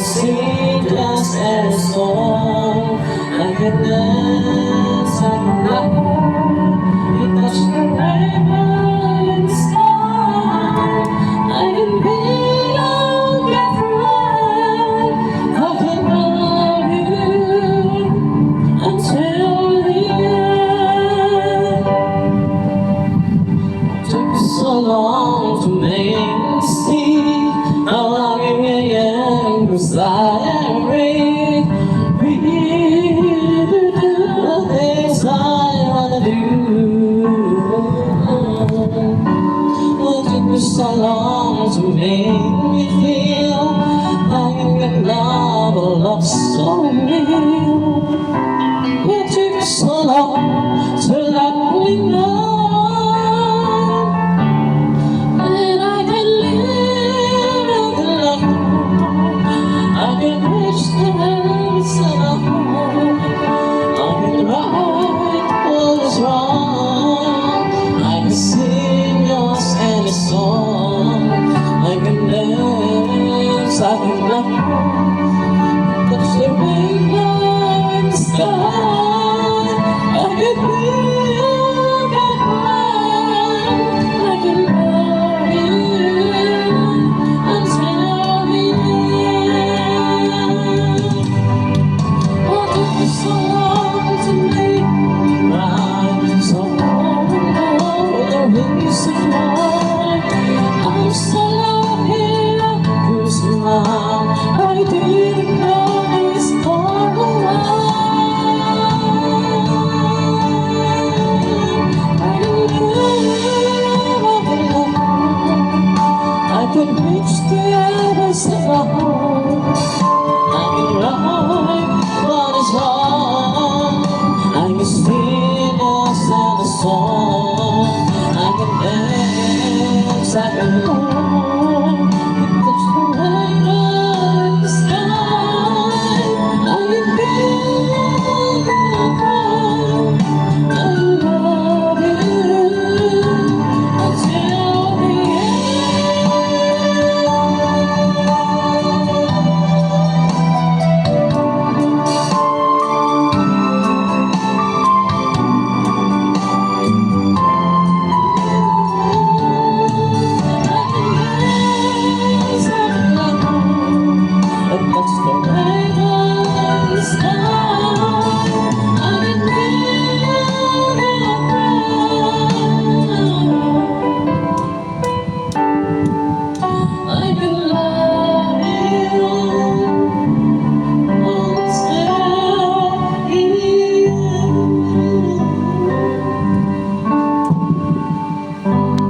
sing just as song. I can dance, I can rock. You touch the rainbow in the sky. I can be your best friend. I can love you until the end. Took so long to make me see how long I am, 'cause I am ready to do the things I wanna do. It took me so long to make me feel I am in love, a love so real. It took me so long to let me know I can love, touch the rainbow in the sky. I can feel that run. I can love you until the end. What took me so long to make me cry? So long the reason why I'm so lucky. I didn't know this for a while. I knew I could reach the others of the home. I can right what is wrong. I can sing and sing a song. I can dance, I can move. What's the